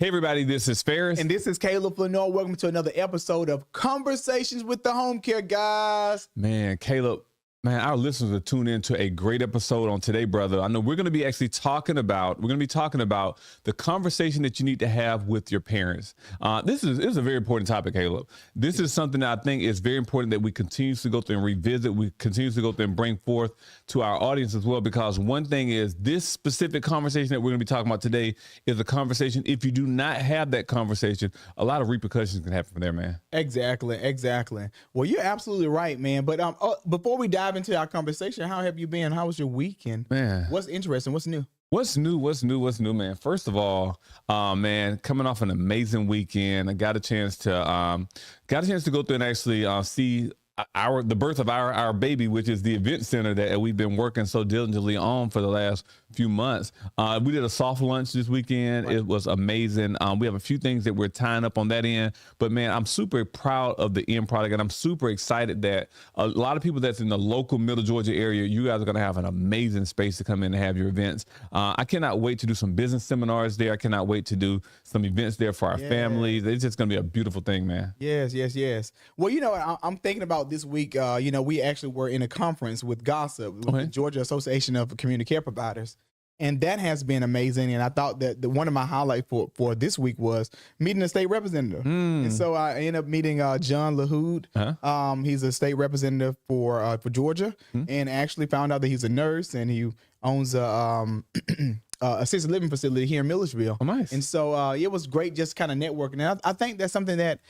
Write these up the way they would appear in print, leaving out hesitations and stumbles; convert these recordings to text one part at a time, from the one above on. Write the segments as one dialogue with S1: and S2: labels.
S1: Hey everybody, this is Ferris.
S2: And this is Caleb Lenore. Welcome to another episode of Conversations with the Homecare Guyz.
S1: Man, Caleb, our listeners are tuned in to a great episode on today, brother. I know we're going to be actually talking about the conversation that you need to have with your parents. This is a very important topic, Caleb. This is something that I think is very important that we continue to go through and revisit. We continue to go through and bring forth to our audience as well, because one thing is this specific conversation that we're going to be talking about today is a conversation. If you do not have that conversation, a lot of repercussions can happen from there, man.
S2: Exactly. Well, you're absolutely right, man. But before we dive into our conversation, how have you been? How was your weekend?
S1: Man,
S2: what's interesting? What's new?
S1: What's new, man? First of all, man, coming off an amazing weekend, I got a chance to go through and actually see the birth of our baby, which is the event center that we've been working so diligently on for the last few months. We did a soft lunch this weekend. Right. It was amazing. We have a few things that we're tying up on that end, but man, I'm super proud of the end product, and I'm super excited that a lot of people that's in the local Middle Georgia area, you guys are going to have an amazing space to come in and have your events. I cannot wait to do some business seminars there. I cannot wait to do some events there for our families. It's just going to be a beautiful thing, man.
S2: Yes. Well, you know, I'm thinking about this week, we actually were in a conference with Gossip, with the Georgia Association of Community Care Providers. And that has been amazing. And I thought that one of my highlights for this week was meeting a state representative. And so I ended up meeting John LaHood. He's a state representative for Georgia, and actually found out that he's a nurse and he owns a assisted living facility here in Millersville.
S1: Oh, nice.
S2: And so it was great just kind of networking. And I think that's something that,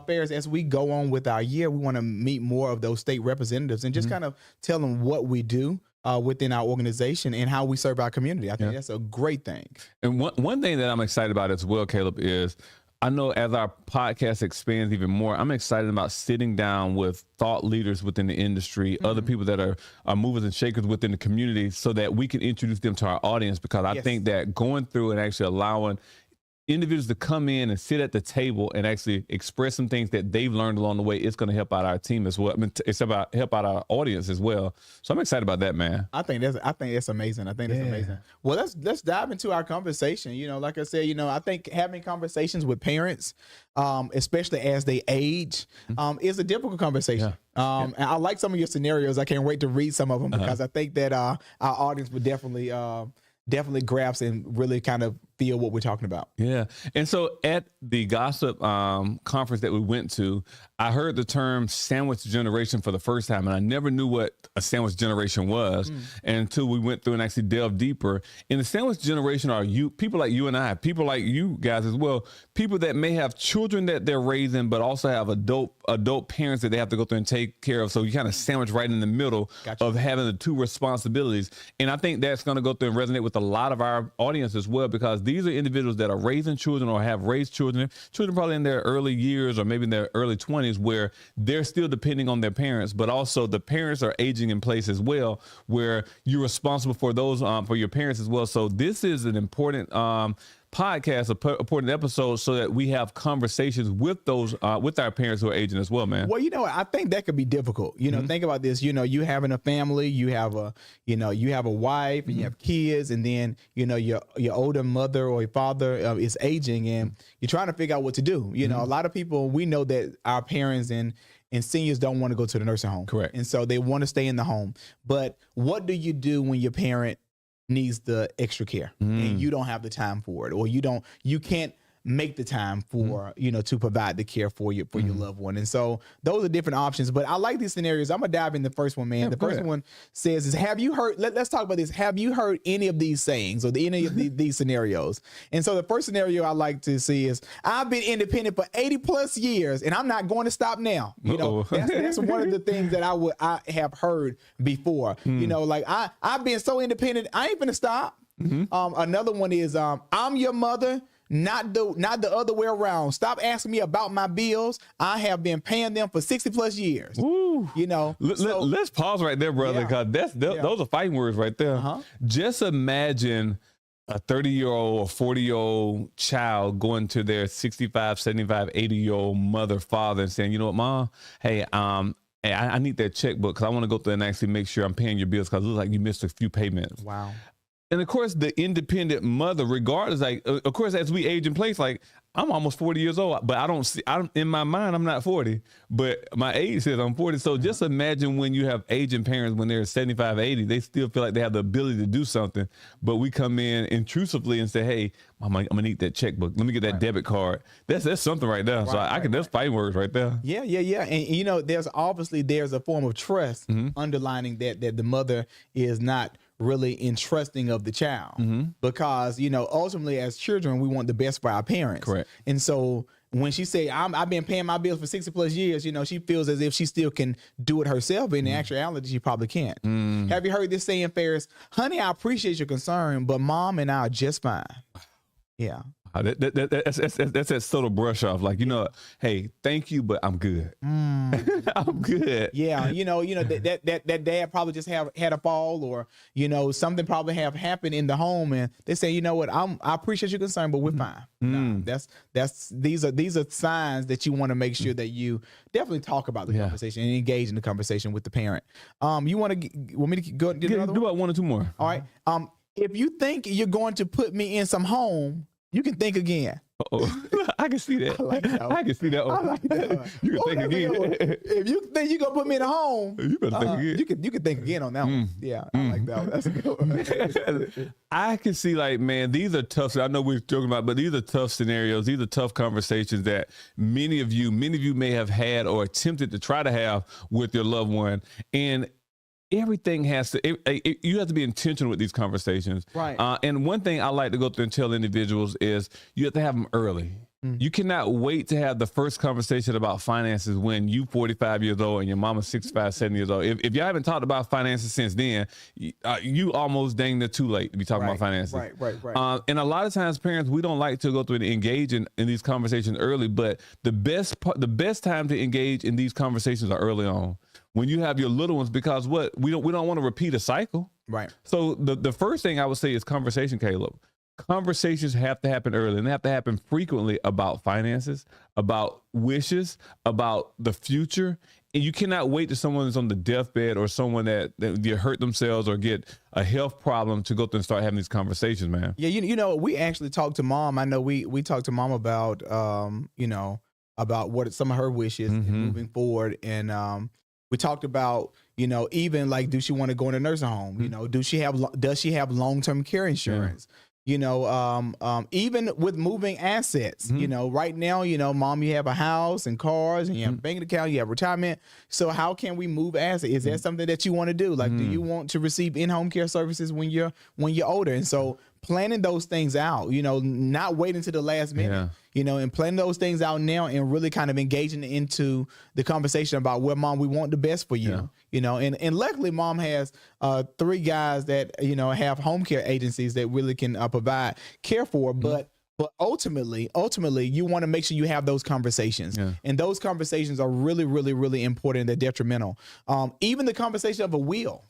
S2: Ferris, as we go on with our year, we want to meet more of those state representatives and just kind of tell them what we do within our organization and how we serve our community. I think that's a great thing.
S1: And one thing that I'm excited about as well, Caleb, is I know as our podcast expands even more, I'm excited about sitting down with thought leaders within the industry, other people that are movers and shakers within the community, so that we can introduce them to our audience, because I think that going through and actually allowing individuals to come in and sit at the table and actually express some things that they've learned along the way, it's going to help out our team as well. I mean, it's about help out our audience as well. So I'm excited about that, man.
S2: I think that's amazing. I think that's amazing. Well, let's dive into our conversation. You know, like I said, I think having conversations with parents, especially as they age, is a difficult conversation. And I like some of your scenarios. I can't wait to read some of them, because I think that our audience would definitely grasp and really kind of feel what we're talking about.
S1: Yeah. And so at the Gossip conference that we went to, I heard the term sandwich generation for the first time, and I never knew what a sandwich generation was until we went through and actually delved deeper. In the sandwich generation are people like you and I, people like you guys as well, people that may have children that they're raising, but also have adult parents that they have to go through and take care of. So you kind of sandwich right in the middle of having the two responsibilities. And I think that's going to go through and resonate with a lot of our audience as well, because these are individuals that are raising children or have raised children probably in their early years or maybe in their early 20s, where they're still depending on their parents, but also the parents are aging in place as well, where you're responsible for those for your parents as well. So this is an important podcast, important episode, so that we have conversations with those with our parents who are aging as well, man.
S2: Well, I think that could be difficult. Think about this. You having a family, you have a wife, and you have kids, and then your older mother or your father is aging, and you're trying to figure out what to do. A lot of people, we know that our parents and seniors don't want to go to the nursing home.
S1: Correct.
S2: And so they want to stay in the home. But what do you do when your parent needs the extra care and you don't have the time for it, or you can't make the time for to provide the care for your loved one? And so those are different options, but I like these scenarios. I'm gonna dive in the first one, man. The first one says is, have you heard, let's talk about this, have you heard any of these sayings or any of these scenarios? And so the first scenario I like to see is, I've been independent for 80 plus years and I'm not going to stop now. That's one of the things that I have heard before. Like I've been so independent, I ain't gonna stop. Another one is, I'm your mother, not the other way around. Stop asking me about my bills. I have been paying them for 60 plus years.
S1: Ooh. Let's pause right there, brother, because those are fighting words right there. Just imagine a 30-year-old or 40-year-old child going to their 65, 75, 80-year-old mother, father, and saying, you know what, Mom, hey, I need that checkbook because I want to go through and actually make sure I'm paying your bills, because it looks like you missed a few payments.
S2: Wow.
S1: And of course, the independent mother, regardless, like, of course, as we age in place, like, I'm almost 40 years old, but in my mind, I'm not 40, but my age says I'm 40. So just imagine when you have aging parents, when they're 75, 80, they still feel like they have the ability to do something, but we come in intrusively and say, hey, Mama, I'm gonna need that checkbook. Let me get that debit card. That's something right there. So that's fighting words right there.
S2: Yeah. And there's a form of trust underlining that the mother is not really entrusting of the child, because ultimately as children we want the best for our parents.
S1: Correct.
S2: And so when she say I've been paying my bills for 60 plus years, she feels as if she still can do it herself, but in actuality she probably can't. Have you heard this saying, Ferris? Honey, I appreciate your concern, but mom and I are just fine. Yeah.
S1: That's that subtle brush off, like, hey, thank you, but I'm good. I'm good.
S2: Yeah, that dad probably just had a fall, or something probably have happened in the home, and they say, you know what, I appreciate your concern, but we're fine. No, these are signs that you want to make sure that you definitely talk about the conversation and engage in the conversation with the parent. You want me to go do another
S1: do
S2: one?
S1: about one or two more.
S2: All right. If you think you're going to put me in some home, you can think again.
S1: I can see that. I can see that.
S2: I like that.
S1: You can think again.
S2: If you think you're gonna put me in a home,
S1: you better think again.
S2: You can think again on that one. Yeah, I like that one. That's a good one.
S1: I can see, like, man, these are tough. I know we're joking about, but these are tough scenarios. These are tough conversations that many of you may have had or attempted to try to have with your loved one. And everything has to, you have to be intentional with these conversations.
S2: Right.
S1: And one thing I like to go through and tell individuals is you have to have them early. You cannot wait to have the first conversation about finances when you 45 years old and your mama's 65, 70 years old. If y'all haven't talked about finances since then, you almost dang near too late to be talking about finances.
S2: Right.
S1: And a lot of times, parents, we don't like to go through and engage in these conversations early, but the best time to engage in these conversations are early on, when you have your little ones, because we don't want to repeat a cycle.
S2: Right.
S1: So the first thing I would say is conversation, Caleb. Conversations have to happen early, and they have to happen frequently about finances, about wishes, about the future. And you cannot wait till someone is on the deathbed or someone that get hurt themselves or get a health problem to go through and start having these conversations, man.
S2: Yeah, we actually talked to mom. I know we talked to mom about about what some of her wishes and moving forward, and we talked about even like, does she want to go in a nursing home? Does she have long-term care insurance? Even with moving assets, right now, mom, you have a house and cars and you have a bank account, you have retirement. So how can we move assets? Is that something that you want to do? Like, do you want to receive in-home care services when you're older? And so planning those things out, not waiting to the last minute, and planning those things out now and really kind of engaging into the conversation about where, mom, we want the best for you, and luckily mom has 3 guys that, have home care agencies that really can provide care for, but ultimately, you want to make sure you have those conversations. And those conversations are really, really, really important. They're detrimental. Even the conversation of a will.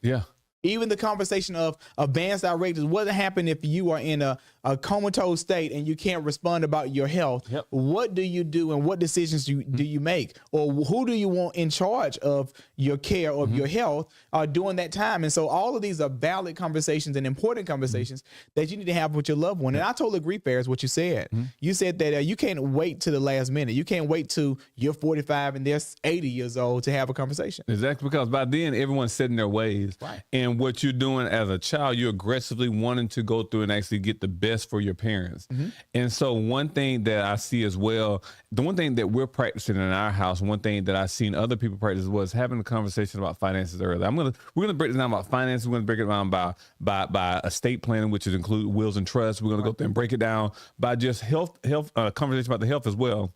S2: Even the conversation of advanced directives. What happened if you are in a comatose state and you can't respond about your health? What do you do, and what decisions do you make? Or who do you want in charge of your care or your health during that time? And so all of these are valid conversations and important conversations that you need to have with your loved one. And I totally agree, Ferris, what you said. You said that you can't wait to the last minute. You can't wait till you're 45 and they're 80 years old to have a conversation.
S1: Exactly, because by then everyone's set in their ways. And what you're doing as a child, you're aggressively wanting to go through and actually get the best for your parents. And so one thing that I see as well, the one thing that we're practicing in our house, one thing that I've seen other people practice, was having a conversation about finances early. We're gonna break this down about finances. We're gonna break it down by estate planning, which is include wills and trusts. We're gonna go through and break it down by just health conversation about the health as well.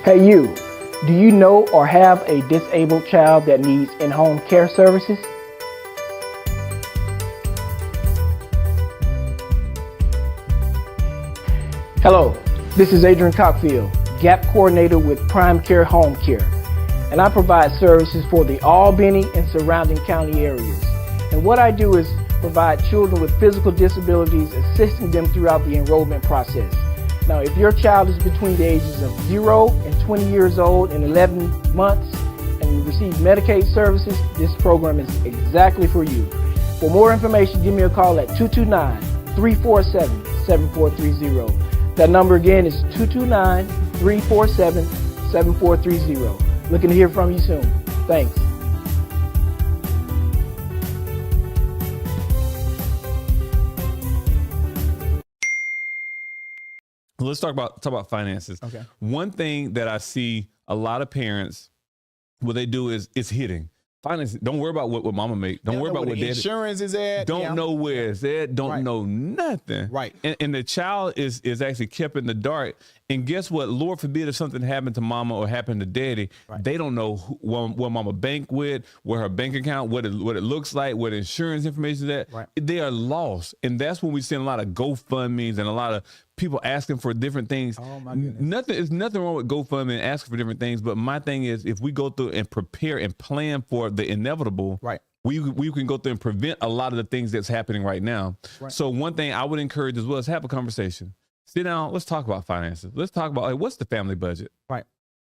S3: Hey, you. Do you know or have a disabled child that needs in-home care services? Hello, this is Adrian Cockfield, GAP Coordinator with Prime Care Home Care, and I provide services for the Albany and surrounding county areas. And what I do is provide children with physical disabilities, assisting them throughout the enrollment process. Now, if your child is between the ages of 0 and 20 years old and 11 months and you receive Medicaid services, this program is exactly for you. For more information, give me a call at 229-347-7430. That number again is 229-347-7430. Looking to hear from you soon. Thanks.
S1: Let's talk about finances.
S2: Okay.
S1: One thing that I see a lot of parents, what they do is it's hitting. Finance, don't worry about what mama make. Don't worry about what daddy.
S2: Insurance is at.
S1: Don't know where it's at. Don't know nothing.
S2: Right.
S1: And the child is actually kept in the dark. And guess what? Lord forbid if something happened to mama or happened to daddy, they don't know what mama bank with, where her bank account, what it looks like, what insurance information is at.
S2: Right.
S1: They are lost. And that's when we see a lot of GoFundMes and a lot of people asking for different things.
S2: Oh my goodness.
S1: There's nothing wrong with GoFundMe and asking for different things. But my thing is, if we go through and prepare and plan for the inevitable, we can go through and prevent a lot of the things that's happening right now. Right. So one thing I would encourage as well is have a conversation. Sit down. Let's talk about finances. Let's talk about what's the family budget.
S2: Right.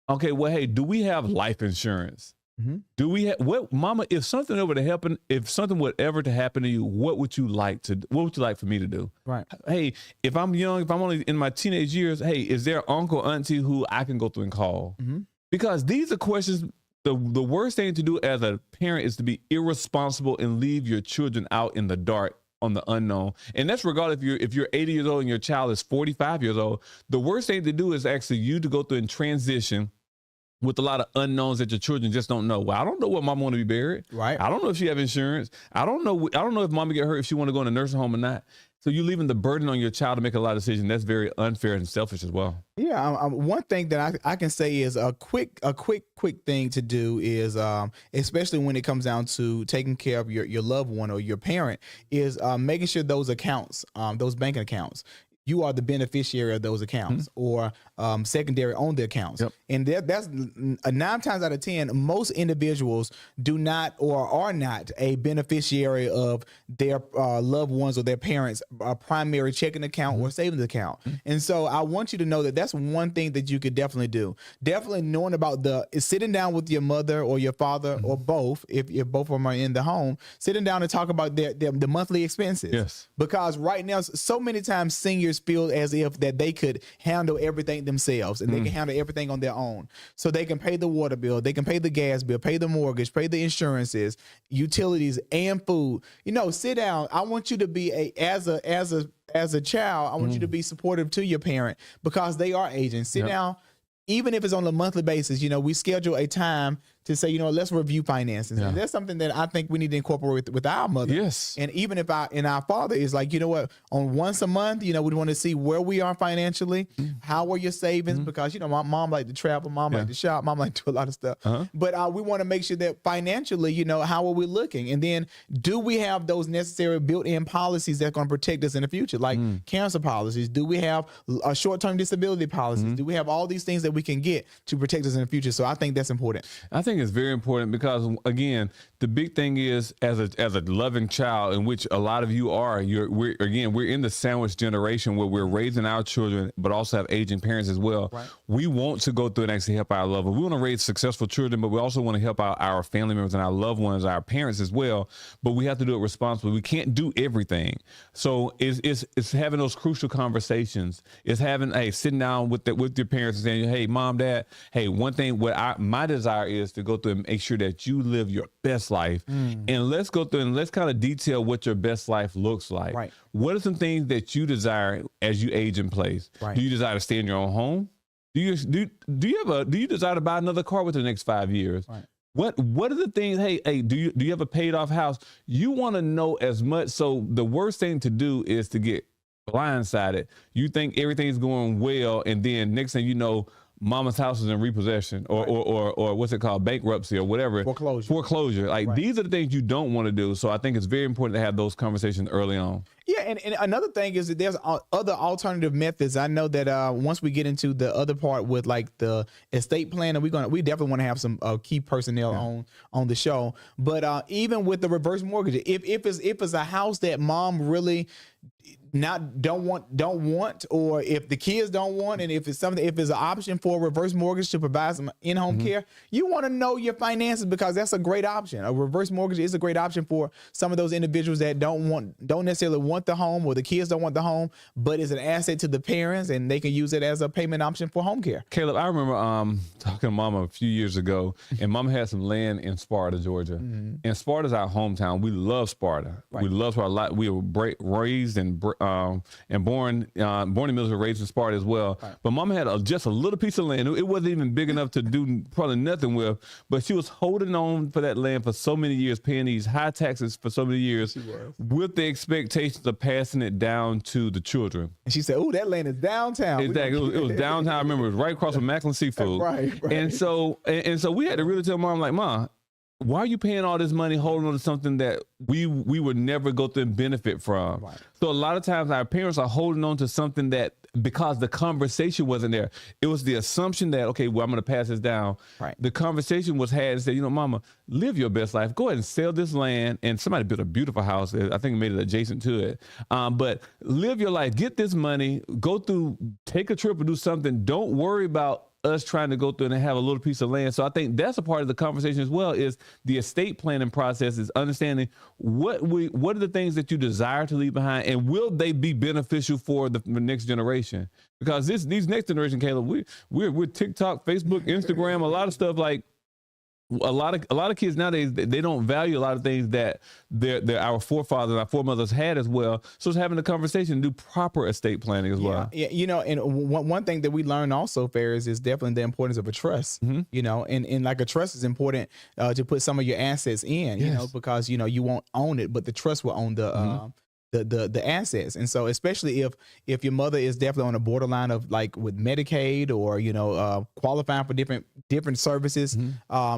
S1: Okay. Well, hey, do we have life insurance?
S2: Mm-hmm.
S1: Do we have mama? If something would ever to happen to you, what would you like for me to do? Right. Hey, if I'm young, if I'm only in my teenage years, hey, is there uncle, auntie who I can go through and call? Mm-hmm. Because these are questions. The worst thing to do as a parent is to be irresponsible and leave your children out in the dark on the unknown. And that's regardless if you're 80 years old and your child is 45 years old. The worst thing to do is actually you to go through and transition with a lot of unknowns that your children just don't know. Well, I don't know what mama want to be buried. Right. I don't know if she have insurance. I don't know if mama get hurt, if she want to go in a nursing home or not. So you're leaving the burden on your child to make a lot of decisions. That's very unfair and selfish as well.
S2: Yeah, one thing that I can say is a quick thing to do is, especially when it comes down to taking care of your loved one or your parent, is making sure those accounts, those banking accounts, you are the beneficiary of those accounts or secondary on the accounts. Yep. And that's 9 times out of 10, most individuals do not or are not a beneficiary of their loved ones or their parents' primary checking account or savings account. And so I want you to know that that's one thing that you could definitely do. Definitely knowing about sitting down with your mother or your father or both, if both of them are in the home, sitting down and talk about the monthly expenses. Yes. Because right now, so many times seniors feel as if that they could handle everything themselves and they can handle everything on their own. So they can pay the water bill, they can pay the gas bill, pay the mortgage, pay the insurances, utilities, and food. Sit down. I want you to be as a child, I want you to be supportive to your parent because they are aging. Sit down. Even if it's on a monthly basis, we schedule a time to say, let's review finances. Yeah. And that's something that I think we need to incorporate with our mother. Yes. And even if our father is like, on once a month, we want to see where we are financially. How are your savings? Because, my mom like to travel, mom like to shop, mom like to do a lot of stuff. But we want to make sure that financially, how are we looking? And then do we have those necessary built-in policies that are going to protect us in the future? Like cancer policies? Do we have short-term disability policies? Do we have all these things that we can get to protect us in the future? So I think that's important.
S1: I think it's very important because, again, the big thing is as a loving child, in which a lot of you are, we're in the sandwich generation where we're raising our children, but also have aging parents as well. Right. We want to go through and actually help our loved ones. We want to raise successful children, but we also want to help out our family members and our loved ones, our parents as well. But we have to do it responsibly. We can't do everything. So it's having those crucial conversations. It's sitting down with your parents and saying, hey, mom, dad, hey, one thing, my desire is to go through and make sure that you live your best life. And let's go through and let's kind of detail what your best life looks like. Right. What are some things that you desire as you age in place? Right. Do you desire to stay in your own home? Do you desire to buy another car within the next 5 years? Right. What are the things? Hey, do you have a paid off house? You want to know as much. So the worst thing to do is to get blindsided. You think everything's going well, and then next thing you know, mama's house is in repossession or what's it called, bankruptcy or whatever. Foreclosure. These are the things you don't want to do. So I think it's very important to have those conversations early on.
S2: Yeah, and another thing is that there's other alternative methods. I know that once we get into the other part with like the estate plan, and we definitely want to have some key personnel on the show. But even with the reverse mortgage, if it's a house that mom really don't want, or if the kids don't want, and if it's something, if it's an option for a reverse mortgage to provide some in-home care, you want to know your finances, because that's a great option. A reverse mortgage is a great option for some of those individuals that don't necessarily want the home, or the kids don't want the home, but it's an asset to the parents, and they can use it as a payment option for home care.
S1: Caleb, I remember talking to Mama a few years ago, and Mama had some land in Sparta, Georgia. And Sparta's our hometown. We love Sparta. We love Sparta a lot. We were raised and born in Mississippi, raised in Sparta as well. But Mama had just a little piece of land. It wasn't even big enough to do probably nothing with, but she was holding on for that land for so many years, paying these high taxes for so many years, with the expectations of passing it down to the children.
S2: And she said, "Oh, that land is downtown."
S1: Exactly. It was downtown. I remember it was right across from Macklin Seafood.
S2: Right.
S1: And so we had to really tell Mom, like, Ma, why are you paying all this money holding on to something that we would never go through and benefit from? Right. So a lot of times our parents are holding on to something that, because the conversation wasn't there, it was the assumption that, okay, well, I'm going to pass this down. Right. The conversation was had and said, Mama, live your best life. Go ahead and sell this land. And somebody built a beautiful house. I think made it adjacent to it. But live your life. Get this money. Go through, take a trip or do something. Don't worry about us trying to go through and have a little piece of land. So I think that's a part of the conversation as well, is the estate planning process, is understanding what are the things that you desire to leave behind, and will they be beneficial for the next generation? Because these next generation, Caleb, we're TikTok, Facebook, Instagram, a lot of stuff, like a lot of kids nowadays, they don't value a lot of things that our forefathers, our foremothers had as well. So it's having a conversation, do proper estate planning as well.
S2: Yeah, and one thing that we learned also, Ferris, is definitely the importance of a trust. And like a trust is important to put some of your assets in, because you won't own it, but the trust will own the assets. And so especially if your mother is definitely on a borderline of, like, with Medicaid, or qualifying for different services,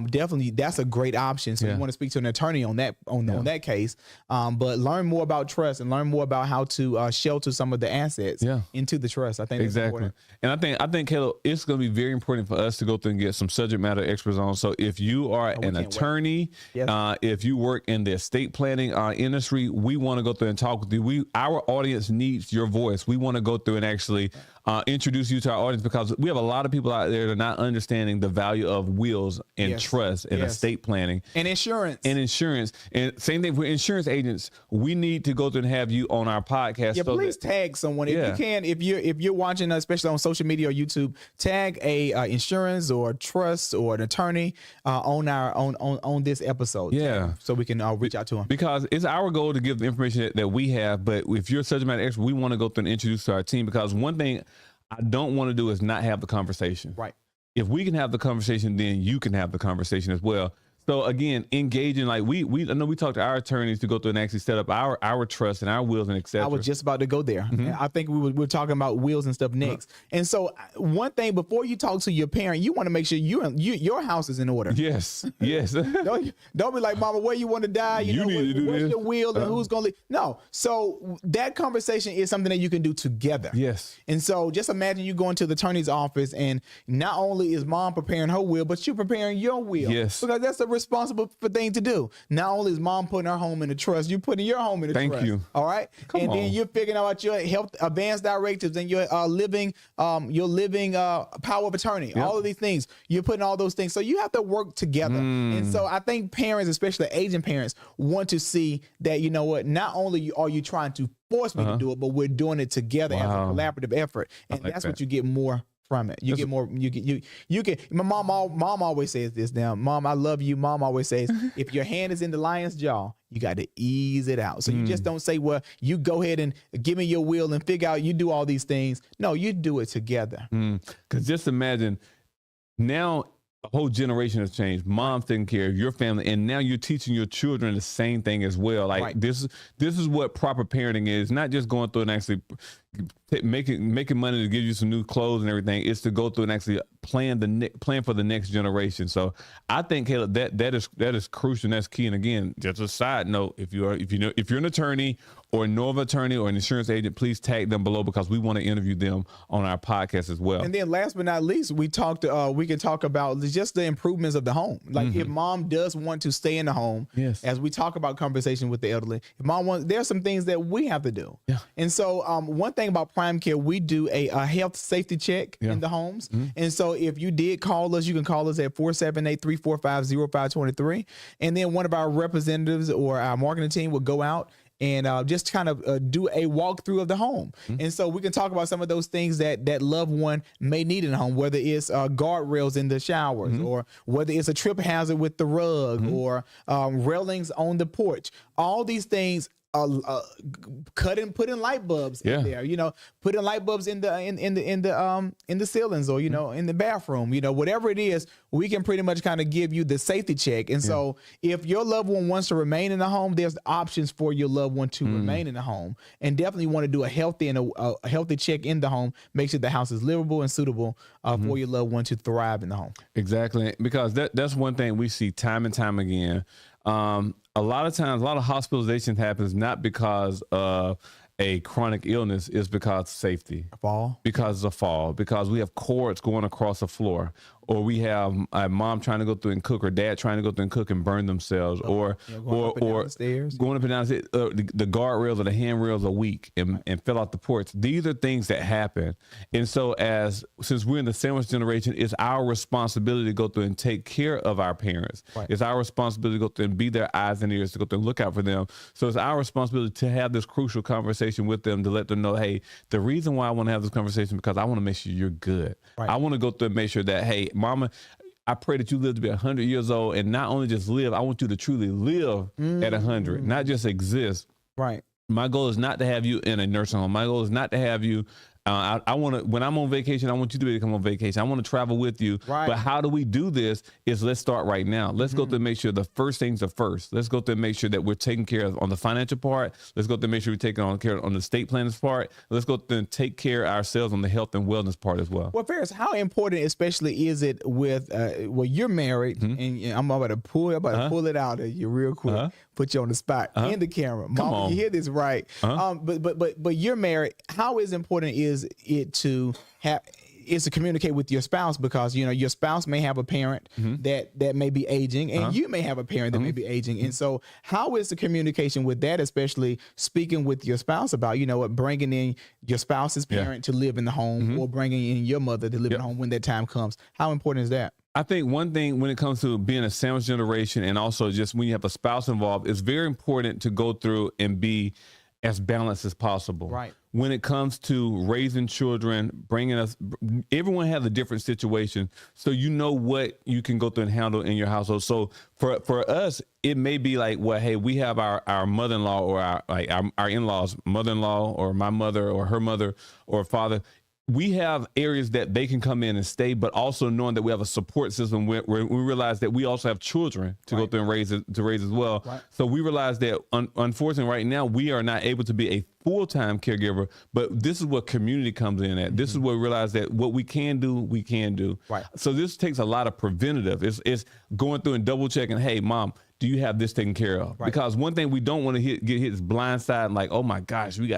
S2: definitely that's a great option. So you want to speak to an attorney on that case, but learn more about trust and learn more about how to shelter some of the assets into the trust. I think that's important.
S1: And I think Caleb, it's going to be very important for us to go through and get some subject matter experts on. So if you are an attorney, if you work in the estate planning industry, we want to go through and talk with you. Our audience needs your voice. We want to go through and actually introduce you to our audience, because we have a lot of people out there that are not understanding the value of wills and trust and estate planning
S2: and insurance.
S1: And same thing with insurance agents. We need to go through and have you on our podcast.
S2: Please tag someone if you can. If you're watching, especially on social media or YouTube, tag a insurance or trust or an attorney on this episode. So we can reach out to them,
S1: because it's our goal to give the information that we have. But if you're a subject matter expert, we want to go through and introduce to our team, because one thing I don't want to do is not have the conversation.
S2: Right.
S1: If we can have the conversation, then you can have the conversation as well. So again, engaging, like I know we talked to our attorneys to go through and actually set up our trust and our wills and et cetera.
S2: I was just about to go there. I think we're talking about wills and stuff next. And so one thing, before you talk to your parent, you want to make sure your house is in order.
S1: Yes.
S2: Don't be like, Mama, where you want to die? You know,
S1: need to do
S2: what's
S1: this.
S2: your will and who's going to leave? No. So that conversation is something that you can do together.
S1: Yes.
S2: And so just imagine you going to the attorney's office, and not only is Mom preparing her will, but you're preparing your will.
S1: Yes.
S2: Because that's a responsible thing to do. Not only is Mom putting her home in the trust, you're putting your home in the trust.
S1: Thank you.
S2: All right. Then you're figuring out your health advance directives and your living power of attorney. Yep. All of these things, you're putting all those things. So you have to work together. And so I think parents, especially aging parents, want to see that, you know what, not only are you trying to force me to do it, but we're doing it together as a collaborative effort. And that's what you get more from it. You get more, you get, my mom always says this now, Mom, I love you. Mom always says, if your hand is in the lion's jaw, you got to ease it out. So you just don't say, well, you go ahead and give me your will and figure out, you do all these things. No, you do it together.
S1: Because just imagine, now a whole generation has changed. Mom's taking care of your family, and now you're teaching your children the same thing as well. Like this is what proper parenting is. Not just going through and actually making money to give you some new clothes and everything. It's to go through and actually plan for the next generation. So I think, Caleb, that is crucial and that's key. And again, just a side note, if you're an attorney or know of an attorney or an insurance agent, please tag them below because we want to interview them on our podcast as well.
S2: And then last but not least, we can talk about just the improvements of the home. Like if mom does want to stay in the home,
S1: yes,
S2: as we talk about conversation with the elderly, if mom wants, there's some things that we have to do.
S1: Yeah.
S2: And so one thing about Prime Care, we do a health safety check in the homes. And so if you did call us, you can call us at 478-345-0523. And then one of our representatives or our marketing team will go out and just kind of do a walkthrough of the home. And so we can talk about some of those things that loved one may need in the home, whether it's guardrails in the showers or whether it's a trip hazard with the rug or railings on the porch. All these things, putting light bulbs in there, putting light bulbs in the ceilings or, in the bathroom, whatever it is, we can pretty much kind of give you the safety check. And so if your loved one wants to remain in the home, there's options for your loved one to remain in the home, and definitely want to do a healthy and a healthy check in the home. Make sure the house is livable and suitable for your loved one to thrive in the home. Exactly.
S1: Because that's one thing we see time and time again. A lot of times, a lot of hospitalization happens not because of a chronic illness, is because of safety.
S2: A fall?
S1: Because of fall. Because we have cords going across the floor. Or we have a mom trying to go through and cook, or dad trying to go through and cook and burn themselves, going up and down the stairs. The guardrails or the handrails are weak and fell off the porch. These are things that happen. And so since we're in the sandwich generation, it's our responsibility to go through and take care of our parents. Right. It's our responsibility to go through and be their eyes and ears, to go through and look out for them. So it's our responsibility to have this crucial conversation with them, to let them know, hey, the reason why I want to have this conversation is because I want to make sure you're good. Right. I want to go through and make sure that, hey, Mama, I pray that you live to be 100 years old, and not only just live, I want you to truly live at 100, not just exist.
S2: Right.
S1: My goal is not to have you in a nursing home. My goal is not to have you. I want to, when I'm on vacation, I want you to be able to come on vacation. I want to travel with you. Right. But how do we do this is let's start right now. Let's go through and make sure the first things are first. Let's go through and make sure that we're taking care of on the financial part. Let's go through and make sure we're taking care on the estate planning part. Let's go through and take care of ourselves on the health and wellness part as well.
S2: Well, Ferris, how important especially is it with, you're married, and I'm about to pull it out of you real quick, put you on the spot in the camera. Mama, you hear this right. But you're married. How important is it to communicate with your spouse, because your spouse may have a parent that may be aging, and you may have a parent that may be aging, and so how is the communication with that, especially speaking with your spouse about bringing in your spouse's parent to live in the home, or bringing in your mother to live in the home when that time comes? How important is that?
S1: I think one thing when it comes to being a sandwich generation, and also just when you have a spouse involved, it's very important to go through and be as balanced as possible. Right. When it comes to raising children, everyone has a different situation. So what you can go through and handle in your household. So for us, it may be like, well, hey, we have our mother-in-law or our in-laws, mother-in-law or my mother or her mother or father. We have areas that they can come in and stay, but also knowing that we have a support system where we realize that we also have children to go through and raise as well. Right. So we realize that unfortunately right now we are not able to be a full-time caregiver, but this is what community comes in at. This is where we realize that what we can do, we can do. Right. So this takes a lot of preventative. It's going through and double checking, hey, Mom, do you have this taken care of? Right. Because one thing we don't want to get hit is blind side, like, oh my gosh, we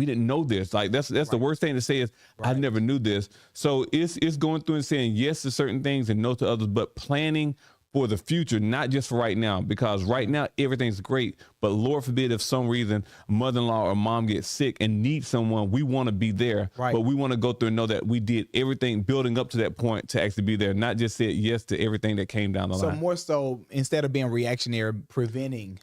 S1: didn't know this. Like that's the worst thing to say is I never knew this. So it's going through and saying yes to certain things and no to others, but planning for the future, not just for right now, because right now everything's great, but Lord forbid if some reason mother-in-law or mom gets sick and needs someone, we want to be there, but we want to go through and know that we did everything building up to that point to actually be there, not just say yes to everything that came down the line.
S2: So more so, instead of being reactionary, preventing,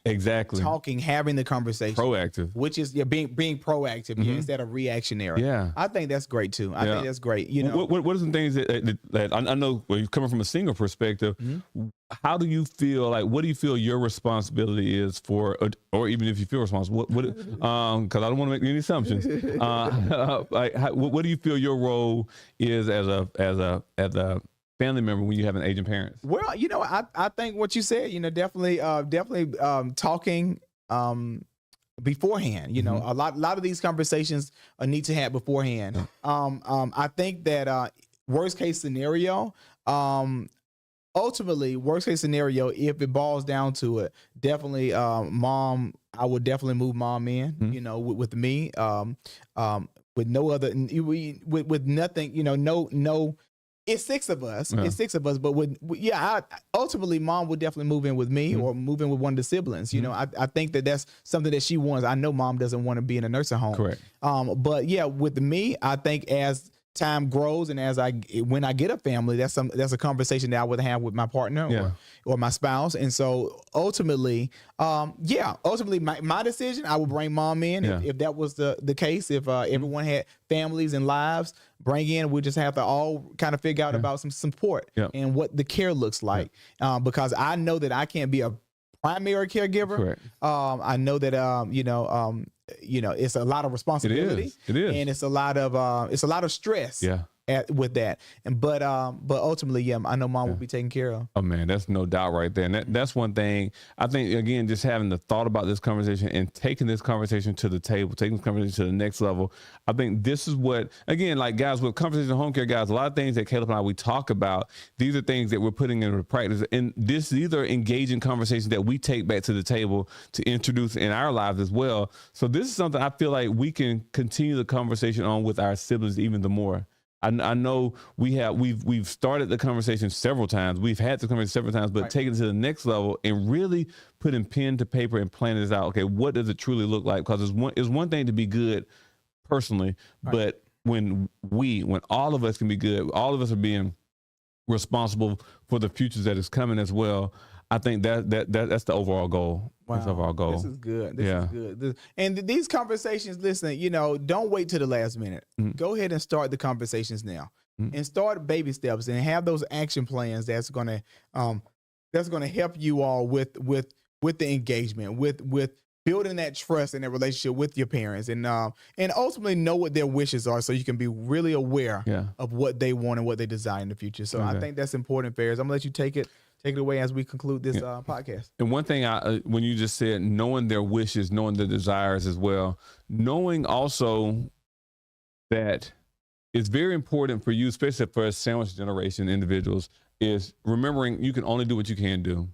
S2: talking, having the conversation,
S1: proactive,
S2: which is being proactive instead of reactionary. Yeah, I think that's great too. I think that's great.
S1: What are some things that I know, well, you're coming from a single perspective. How do you feel like? What do you feel your responsibility is for, or even if you feel responsible? Because I don't want to make any assumptions. What do you feel your role is as a family member when you have an aging parents?
S2: Well, I think what you said, definitely talking, beforehand. You know, a lot of these conversations need to have beforehand. I think that worst case scenario, ultimately, worst case scenario, if it boils down to it, definitely mom, I would definitely move mom in, you know, with me, with no other, with nothing, you know, no. It's six of us.
S1: Yeah.
S2: It's six of us, but ultimately, mom would definitely move in with me or move in with one of the siblings. You know, I think that that's something that she wants. I know mom doesn't want to be in a nursing home.
S1: Correct.
S2: But yeah, with me, I think as time grows and when I get a family, that's a conversation that I would have with my partner or my spouse. And so ultimately, my decision, I would bring mom in if that was the case. If everyone had families and lives, bring in, we just have to all kind of figure out about some support and what the care looks like. Because I know that I can't be a primary caregiver.
S1: Correct.
S2: I know that it's a lot of responsibility.
S1: It is.
S2: And it's a lot of stress. With that, but ultimately, I know mom will be taken care of.
S1: Oh man, that's no doubt right there. And that's one thing I think, again, just having the thought about this conversation and taking this conversation to the table, taking this conversation to the next level. I think this is what, again, like guys, with Conversation Home Care Guys, a lot of things that Caleb and I, we talk about, these are things that we're putting into practice. And these are engaging conversations that we take back to the table to introduce in our lives as well. So this is something I feel like we can continue the conversation on with our siblings even the more. I know we've started the conversation several times. We've had the conversation several times, but taking it to the next level and really putting pen to paper and planning this out. Okay, what does it truly look like? Because it's one thing to be good personally, but when all of us can be good, all of us are being responsible for the futures that is coming as well. I think that's the overall goal.
S2: Wow.
S1: That's the overall goal.
S2: This is good. This is good. And these conversations, listen, don't wait till the last minute. Go ahead and start the conversations now, and start baby steps, and have those action plans that's gonna help you all with the engagement, with building that trust and that relationship with your parents, and ultimately know what their wishes are, so you can be really aware of what they want and what they desire in the future. So I think that's important, Ferris. I'm gonna let you take it away as we conclude this podcast.
S1: And one thing, when you just said knowing their wishes, knowing their desires as well, knowing also that it's very important for you, especially for sandwich generation individuals, is remembering you can only do what you can do.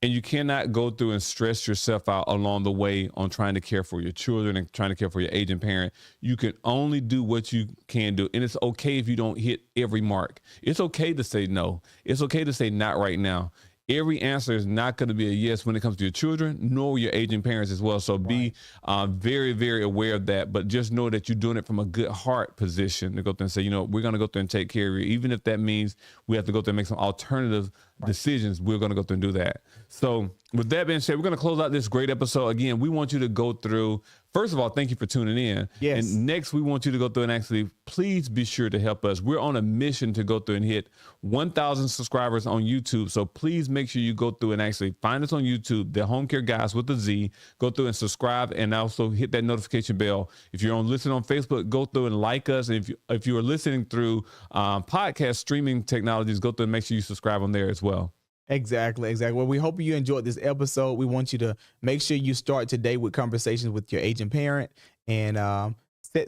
S1: And you cannot go through and stress yourself out along the way on trying to care for your children and trying to care for your aging parent. You can only do what you can do. And it's okay if you don't hit every mark. It's okay to say no. It's okay to say not right now. Every answer is not going to be a yes when it comes to your children, nor your aging parents as well. So be very, very aware of that. But just know that you're doing it from a good heart position to go through and say, we're going to go through and take care of you. Even if that means we have to go through and make some alternative decisions, we're going to go through and do that. So with that being said, we're going to close out this great episode. Again, we want you to go through, first of all, thank you for tuning in.
S2: Yes.
S1: And next, we want you to go through and actually, please be sure to help us. We're on a mission to go through and hit 1,000 subscribers on YouTube. So please make sure you go through and actually find us on YouTube, the Home Care Guys with a Z. Go through and subscribe, and also hit that notification bell. If you're listening on Facebook, go through and like us. And if you are listening through podcast streaming technologies, go through and make sure you subscribe on there as well.
S2: Exactly. Well, we hope you enjoyed this episode. We want you to make sure you start today with conversations with your aging parent, and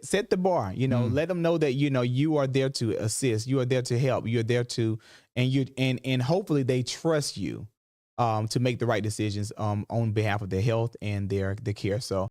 S2: set the bar. Let them know that you are there to assist. You are there to help. You're there to, and hopefully they trust you to make the right decisions on behalf of their health and their care. So